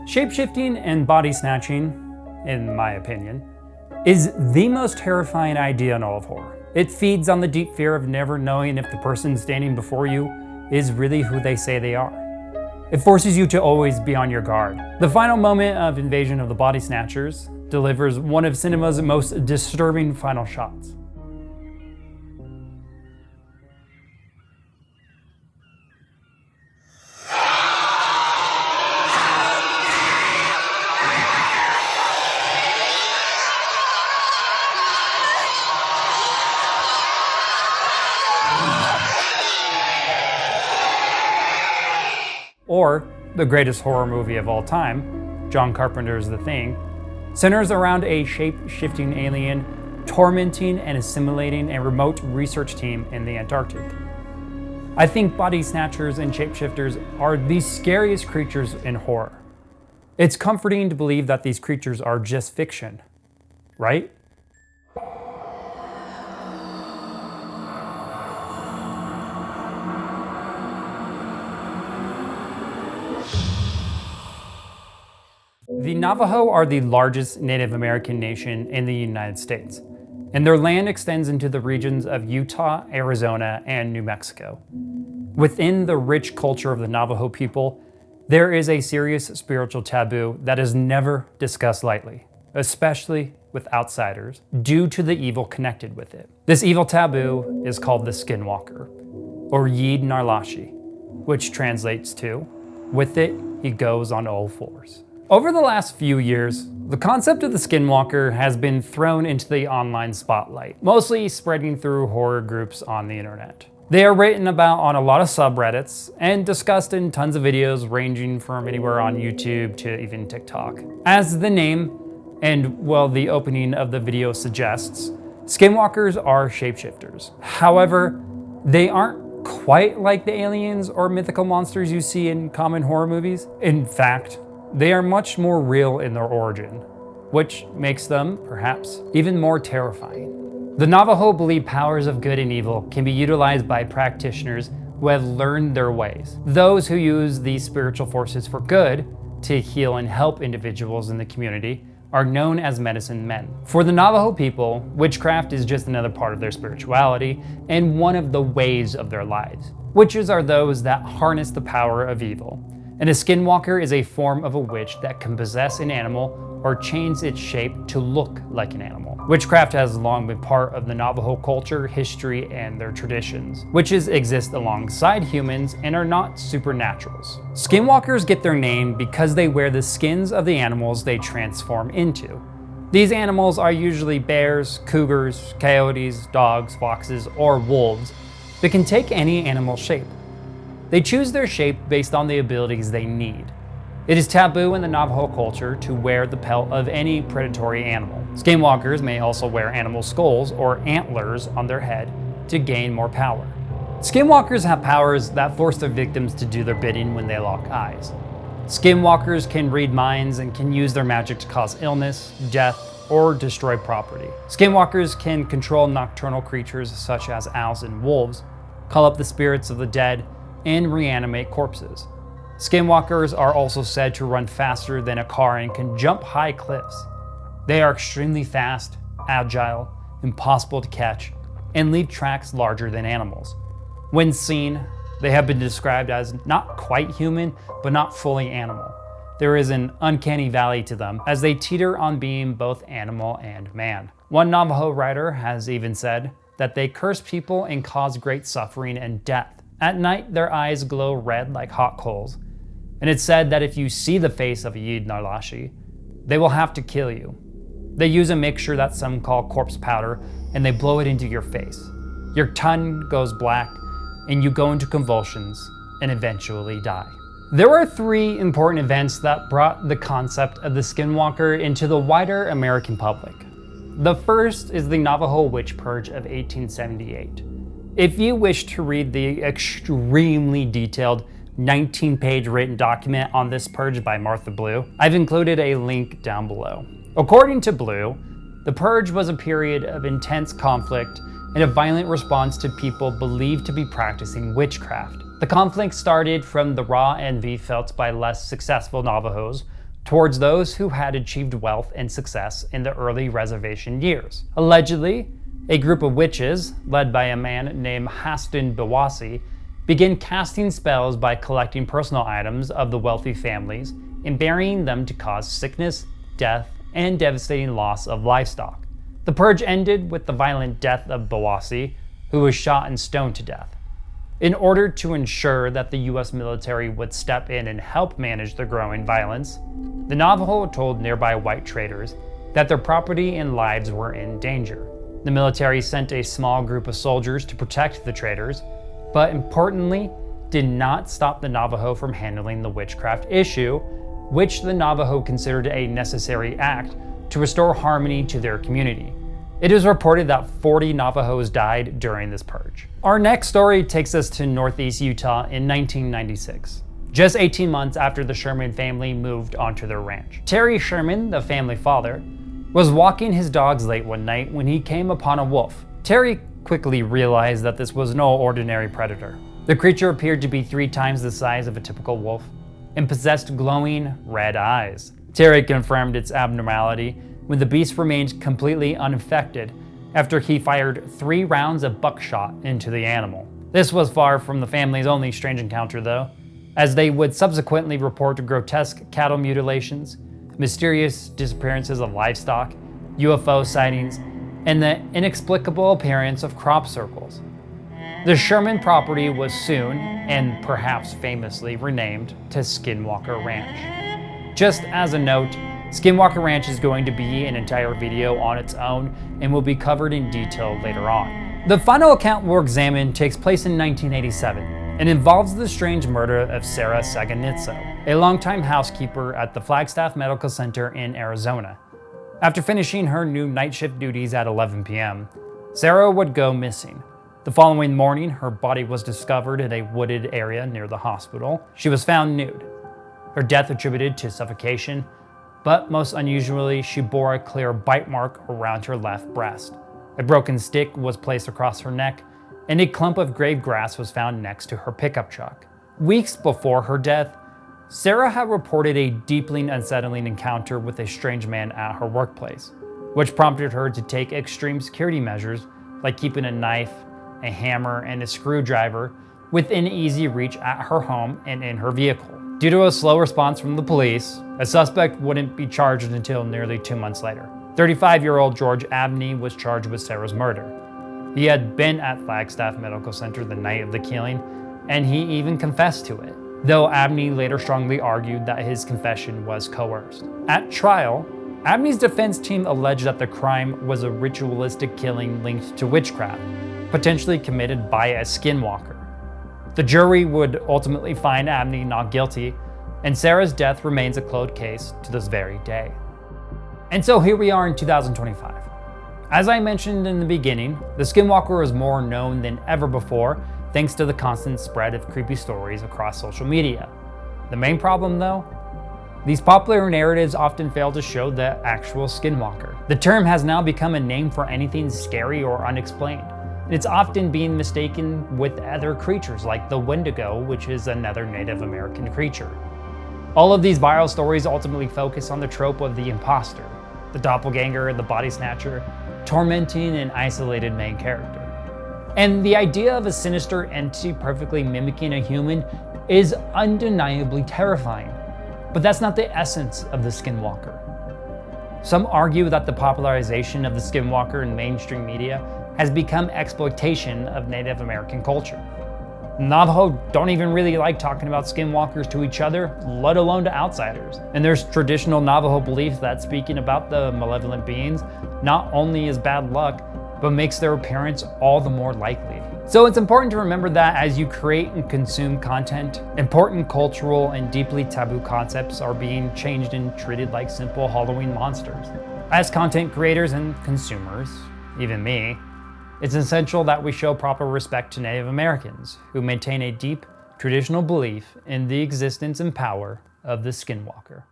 Shapeshifting and body snatching, in my opinion, is the most terrifying idea in all of horror. It feeds on the deep fear of never knowing if the person standing before you is really who they say they are. It forces you to always be on your guard. The final moment of Invasion of the Body Snatchers delivers one of cinema's most disturbing final shots. Or the greatest horror movie of all time, John Carpenter's The Thing, centers around a shape-shifting alien tormenting and assimilating a remote research team in the Antarctic. I think body snatchers and shapeshifters are the scariest creatures in horror. It's comforting to believe that these creatures are just fiction, right? The Navajo are the largest Native American nation in the United States, and their land extends into the regions of Utah, Arizona, and New Mexico. Within the rich culture of the Navajo people, there is a serious spiritual taboo that is never discussed lightly, especially with outsiders, due to the evil connected with it. This evil taboo is called the Skinwalker, or Yid Narlashi, which translates to, "With it, he goes on all fours." Over the last few years, the concept of the Skinwalker has been thrown into the online spotlight, mostly spreading through horror groups on the internet. They are written about on a lot of subreddits and discussed in tons of videos ranging from anywhere on YouTube to even TikTok. As the name and, well, the opening of the video suggests, Skinwalkers are shapeshifters. However, they aren't quite like the aliens or mythical monsters you see in common horror movies. In fact, they are much more real in their origin, which makes them, perhaps, even more terrifying. The Navajo believe powers of good and evil can be utilized by practitioners who have learned their ways. Those who use these spiritual forces for good, to heal and help individuals in the community, are known as medicine men. For the Navajo people, witchcraft is just another part of their spirituality and one of the ways of their lives. Witches are those that harness the power of evil. And a skinwalker is a form of a witch that can possess an animal or change its shape to look like an animal. Witchcraft has long been part of the Navajo culture, history, and their traditions. Witches exist alongside humans and are not supernaturals. Skinwalkers get their name because they wear the skins of the animals they transform into. These animals are usually bears, cougars, coyotes, dogs, foxes, or wolves, but can take any animal shape. They choose their shape based on the abilities they need. It is taboo in the Navajo culture to wear the pelt of any predatory animal. Skinwalkers may also wear animal skulls or antlers on their head to gain more power. Skinwalkers have powers that force their victims to do their bidding when they lock eyes. Skinwalkers can read minds and can use their magic to cause illness, death, or destroy property. Skinwalkers can control nocturnal creatures such as owls and wolves, call up the spirits of the dead, and reanimate corpses. Skinwalkers are also said to run faster than a car and can jump high cliffs. They are extremely fast, agile, impossible to catch, and leave tracks larger than animals. When seen, they have been described as not quite human, but not fully animal. There is an uncanny valley to them, as they teeter on being both animal and man. One Navajo writer has even said that they curse people and cause great suffering and death. At night, their eyes glow red like hot coals, and it's said that if you see the face of a Yid Narlashi, they will have to kill you. They use a mixture that some call corpse powder, and they blow it into your face. Your tongue goes black, and you go into convulsions, and eventually die. There are three important events that brought the concept of the Skinwalker into the wider American public. The first is the Navajo Witch Purge of 1878. If you wish to read the extremely detailed 19-page written document on this purge by Martha Blue, I've included a link down below. According to Blue, the purge was a period of intense conflict and a violent response to people believed to be practicing witchcraft. The conflict started from the raw envy felt by less successful Navajos towards those who had achieved wealth and success in the early reservation years. Allegedly, a group of witches, led by a man named Haston Bawasi, began casting spells by collecting personal items of the wealthy families and burying them to cause sickness, death, and devastating loss of livestock. The purge ended with the violent death of Bawasi, who was shot and stoned to death. In order to ensure that the US military would step in and help manage the growing violence, the Navajo told nearby white traders that their property and lives were in danger. The military sent a small group of soldiers to protect the traders, but importantly, did not stop the Navajo from handling the witchcraft issue, which the Navajo considered a necessary act to restore harmony to their community. It is reported that 40 Navajos died during this purge. Our next story takes us to Northeast Utah in 1996, just 18 months after the Sherman family moved onto their ranch. Terry Sherman, the family father, was walking his dogs late one night when he came upon a wolf. Terry quickly realized that this was no ordinary predator. The creature appeared to be 3 times the size of a typical wolf and possessed glowing red eyes. Terry confirmed its abnormality when the beast remained completely unaffected after he fired 3 rounds of buckshot into the animal. This was far from the family's only strange encounter though, as they would subsequently report grotesque cattle mutilations, mysterious disappearances of livestock, UFO sightings, and the inexplicable appearance of crop circles. The Sherman property was soon, and perhaps famously, renamed to Skinwalker Ranch. Just as a note, Skinwalker Ranch is going to be an entire video on its own and will be covered in detail later on. The final account we'll examine takes place in 1987 and involves the strange murder of Sarah Saganitso, a longtime housekeeper at the Flagstaff Medical Center in Arizona. After finishing her new night shift duties at 11 p.m., Sarah would go missing. The following morning, her body was discovered in a wooded area near the hospital. She was found nude. Her death attributed to suffocation, but most unusually, she bore a clear bite mark around her left breast. A broken stick was placed across her neck, and a clump of grave grass was found next to her pickup truck. Weeks before her death, Sarah had reported a deeply unsettling encounter with a strange man at her workplace, which prompted her to take extreme security measures like keeping a knife, a hammer, and a screwdriver within easy reach at her home and in her vehicle. Due to a slow response from the police, a suspect wouldn't be charged until nearly 2 months later. 35-year-old George Abney was charged with Sarah's murder. He had been at Flagstaff Medical Center the night of the killing, and he even confessed to it, though Abney later strongly argued that his confession was coerced. At trial, Abney's defense team alleged that the crime was a ritualistic killing linked to witchcraft, potentially committed by a skinwalker. The jury would ultimately find Abney not guilty, and Sarah's death remains a closed case to this very day. And so here we are in 2025. As I mentioned in the beginning, the Skinwalker is more known than ever before thanks to the constant spread of creepy stories across social media. The main problem though? These popular narratives often fail to show the actual Skinwalker. The term has now become a name for anything scary or unexplained. It's often being mistaken with other creatures like the Wendigo, which is another Native American creature. All of these viral stories ultimately focus on the trope of the imposter, the doppelganger, the body snatcher, tormenting an isolated main character. And the idea of a sinister entity perfectly mimicking a human is undeniably terrifying. But that's not the essence of the Skinwalker. Some argue that the popularization of the Skinwalker in mainstream media has become exploitation of Native American culture. Navajo don't even really like talking about skinwalkers to each other, let alone to outsiders. And there's traditional Navajo belief that speaking about the malevolent beings not only is bad luck, but makes their appearance all the more likely. So it's important to remember that as you create and consume content, important cultural and deeply taboo concepts are being changed and treated like simple Halloween monsters. As content creators and consumers, even me, it's essential that we show proper respect to Native Americans who maintain a deep traditional belief in the existence and power of the Skinwalker.